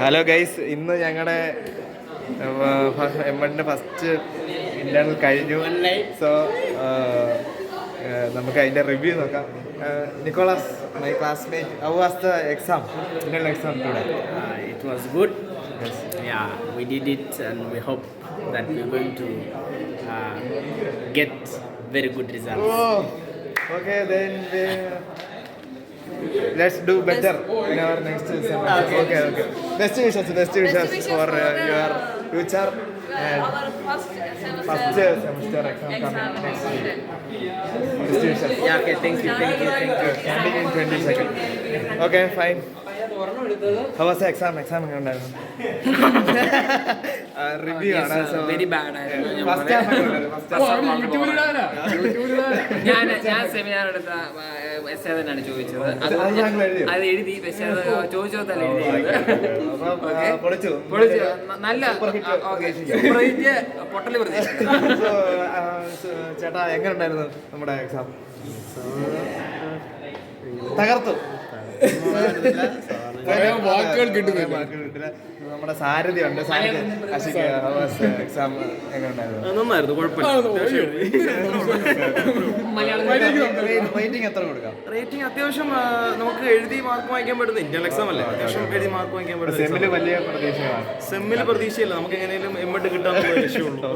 Hello guys, ഇന്ന് ഞങ്ങളുടെ എമ്മൻ്റെ ഫസ്റ്റ് ഇന്റേണൽ കഴിഞ്ഞു. സോ നമുക്ക് അതിൻ്റെ റിവ്യൂ നോക്കാം. Nicholas, my classmate, how was the exam, internal exam today? It was good. Yes. Yeah, we did it and we hope that we're going to get very good results. Oh, okay, then let's do better in our next semester. Okay. Best wishes for your future and first semester exam coming next week. Best wishes. Yeah, okay, thank you. Ending in 20 seconds. Okay, fine. How was the exam? Exam എങ്ങനെ ഉണ്ടായിരുന്നു? Review ആണ്. So very bad. First half ഞാൻ seminar എടുത്ത S തന്നെയാണ് ചോദിച്ചത്. അത് എഴുതി, പക്ഷെ അത് ചോദിച്ചതല്ല എഴുതിയത്. പൊളിച്ചു. നല്ല പൊട്ടല് പ്രതീക്ഷ. ചേട്ടാ എങ്ങനെ ഉണ്ടായിരുന്നു നമ്മുടെ എക്സാം? തകർത്തു. വാക്കുകൾ കിട്ടുന്നില്ല. നമ്മുടെ സാരഥി ഉണ്ട്. എക്സാം എങ്ങനെ ഉണ്ടായിരുന്നു? നന്നായിരുന്നു, കുഴപ്പമില്ല. റേറ്റിംഗ് എത്ര കൊടുക്കാം? റേറ്റിംഗ് അത്യാവശ്യം നമുക്ക് എഴുതി മാർക്ക് വാങ്ങിക്കാൻ പറ്റുന്ന ഇന്റർണൽ എക്സാം അല്ലേ, അത്യാവശ്യം എഴുതി മാർക്ക് വാങ്ങിക്കാൻ പറ്റും. സെമ്മില് വലിയ പ്രതീക്ഷയാണ്. സെമ്മിൽ പ്രതീക്ഷയില്ല, നമുക്ക് എങ്ങനെയും എമ്മട്ട് കിട്ടാനുള്ള ലക്ഷ്യമുള്ളൂ.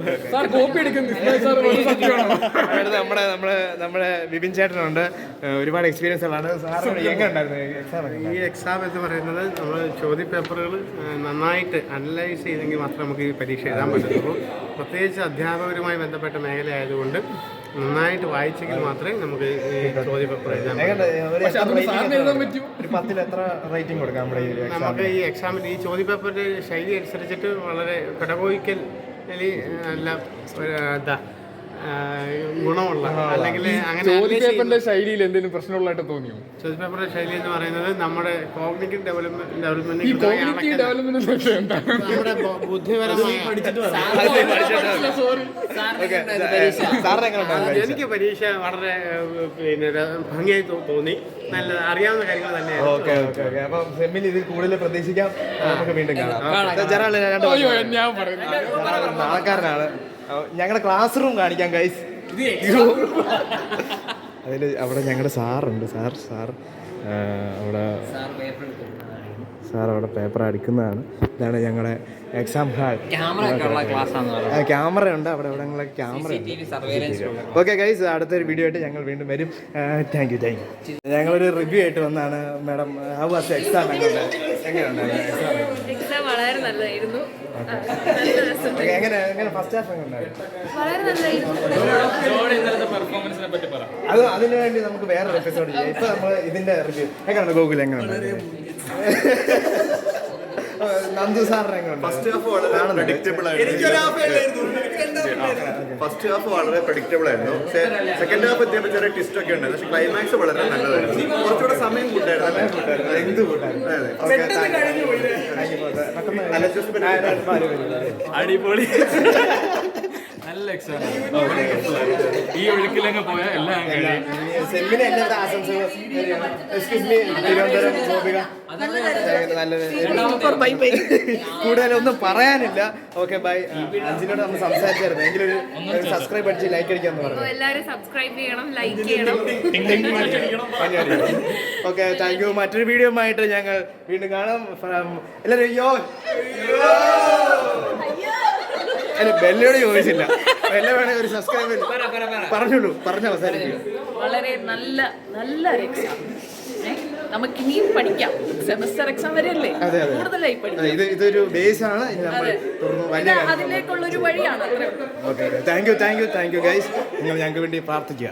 നമ്മുടെ വിപിൻ ചേട്ടനുണ്ട്, ഒരുപാട് എക്സ്പീരിയൻസ് ഉള്ളതാണ്. സാറിന് എങ്ങനെ ഉണ്ടായിരുന്നു എക്സാം? ഈ എക്സാം എന്ന് പറയുന്നത് നമ്മൾ ചോദ്യ പേപ്പറുകൾ നന്നായിട്ട് അനലൈസ് ചെയ്തെങ്കിൽ മാത്രമേ നമുക്ക് ഈ പരീക്ഷ എഴുതാൻ പറ്റത്തുള്ളൂ. പ്രത്യേകിച്ച് അധ്യാപകരുമായി ബന്ധപ്പെട്ട മേഖല ആയതുകൊണ്ട് നന്നായിട്ട് വായിച്ചെങ്കിൽ മാത്രമേ നമുക്ക് ഈ ചോദ്യ പേപ്പർ എഴുതാൻ പറ്റൂ. ഒരു 10ൽ എത്ര റേറ്റിംഗ് കൊടുക്കാം നമ്മുടെ ഈ എക്സാമിന്? നമുക്ക് ഈ എക്സാമിൽ ഈ ചോദ്യ പേപ്പറിൻ്റെ ശൈലി അനുസരിച്ചിട്ട് വളരെ പെഡഗോഗിക്കലി നല്ല എന്താ ഗുണമുള്ള, അല്ലെങ്കിൽ അങ്ങനെ ചോദ്യപേപ്പറിന്റെ ശൈലിയിൽ എന്തെങ്കിലും പ്രശ്നമുള്ളതായിട്ട് തോന്നിയോ? ചോദ്യപേപ്പറിന്റെ ശൈലി എന്ന് പറയുന്നത് നമ്മുടെ കോഗ്നിറ്റീവ് ഡെവലപ്മെന്റ് നമ്മുടെ ബുദ്ധിപരമായ എനിക്ക് പരീക്ഷ വളരെ ഭംഗിയായി തോന്നി. നല്ല അറിയാവുന്ന കാര്യങ്ങൾ തന്നെയാണ്. ഓക്കെ. അപ്പം സെമ്മിൽ ഇതിൽ കൂടുതൽ പ്രതീക്ഷിക്കാം. നമുക്ക് വീണ്ടും കാണാം. ഞാൻ പറയുന്നത് ആൾക്കാരനാണ്. ഞങ്ങളുടെ ക്ലാസ് റൂം കാണിക്കാം ഗൈസ്. അതിൽ അവിടെ ഞങ്ങളുടെ സാറുണ്ട്. സാർ അവിടെ പേപ്പർ അടിക്കുന്നതാണ്. ഇതാണ് ഞങ്ങളുടെ എക്സാം ഹാൾ. ക്യാമറ ഉണ്ട് അവിടെ. ക്യാമറ. ഓക്കെ ഗൈസ്, അടുത്തൊരു വീഡിയോ ആയിട്ട് ഞങ്ങൾ വീണ്ടും വരും. Thank you. ഞങ്ങളൊരു റിവ്യൂ ആയിട്ട് വന്നാണ്. Madam, how was exam? Exam വളരെ നല്ലതായിരുന്നു. എങ്ങനെ ഫസ്റ്റ് ഹാഫ് എങ്ങനെ ഉണ്ടായിരുന്നു? വളരെ നല്ലതായിരുന്നു. അതിനു വേണ്ടി നമുക്ക് വേറൊരു എപ്പിസോഡ് ചെയ്യാം. ഇപ്പൊ നമ്മൾ ഇതിന്റെ റിവ്യൂ എങ്ങനെയാണ്? ഗോകുൽ എങ്ങനെയാണ്? നന്ദു സാറിന് എങ്ങനെയുണ്ട്? ഫസ്റ്റ് ഹാഫ് വളരെ പ്രഡിക്റ്റബിൾ ആയിരുന്നു. പക്ഷേ സെക്കൻഡ് ഹാഫ് എത്തിയപ്പോൾ ചെറിയ ട്വിസ്റ്റ് ഒക്കെ ഉണ്ടായിരുന്നു. പക്ഷേ ക്ലൈമാക്സ് വളരെ നല്ലതായിരുന്നു. കുറച്ചുകൂടെ സമയം കൂട്ടായിരുന്നു. എന്ത് കൂട്ടായിരുന്നു? അടിപൊളി, നല്ല എക്സാം. ഈ ഒഴുക്കിലങ്ങ് പോയാൽ എല്ലാം സെമ്മിന് എല്ലാവരുടെ ആശംസകൾ. Excuse me, Thiruvananthapuram Gopika. കൂടുതലൊന്നും പറയാനില്ല. Okay, by. അഞ്ചിനോട് നമ്മൾ സംസാരിച്ചായിരുന്നു. എങ്കിലും ഒരു സബ്സ്ക്രൈബ് അടിച്ച് ലൈക്ക് അടിക്കാന്ന് പറഞ്ഞു. എല്ലാവരും സബ്സ്ക്രൈബ് ചെയ്യണം, ലൈക്ക് ചെയ്യണം. Okay, thank you. മറ്റൊരു വീഡിയോ ആയിട്ട് ഞങ്ങൾ വീണ്ടും കാണാം. എല്ലാവരും ബെല്ലോട് ചോദിച്ചില്ല. ബെല്ല വേണേ ഒരു സബ്സ്ക്രൈബ് പറഞ്ഞ അവസാനിക്കും. വളരെ നല്ല എക്സാം. നമുക്കിനിയും പഠിക്കാം. സെമസ്റ്റർ എക്സാം വരെയല്ലേ, കൂടുതലായി പഠിക്കാം. ഇതൊരു ബേസ് ആണ്. അതിലേക്കുള്ളൊരു വഴിയാണ്. Okay, thank you guys. നിങ്ങൾ ഞങ്ങൾക്ക് വേണ്ടി പ്രാർത്ഥിക്കുക.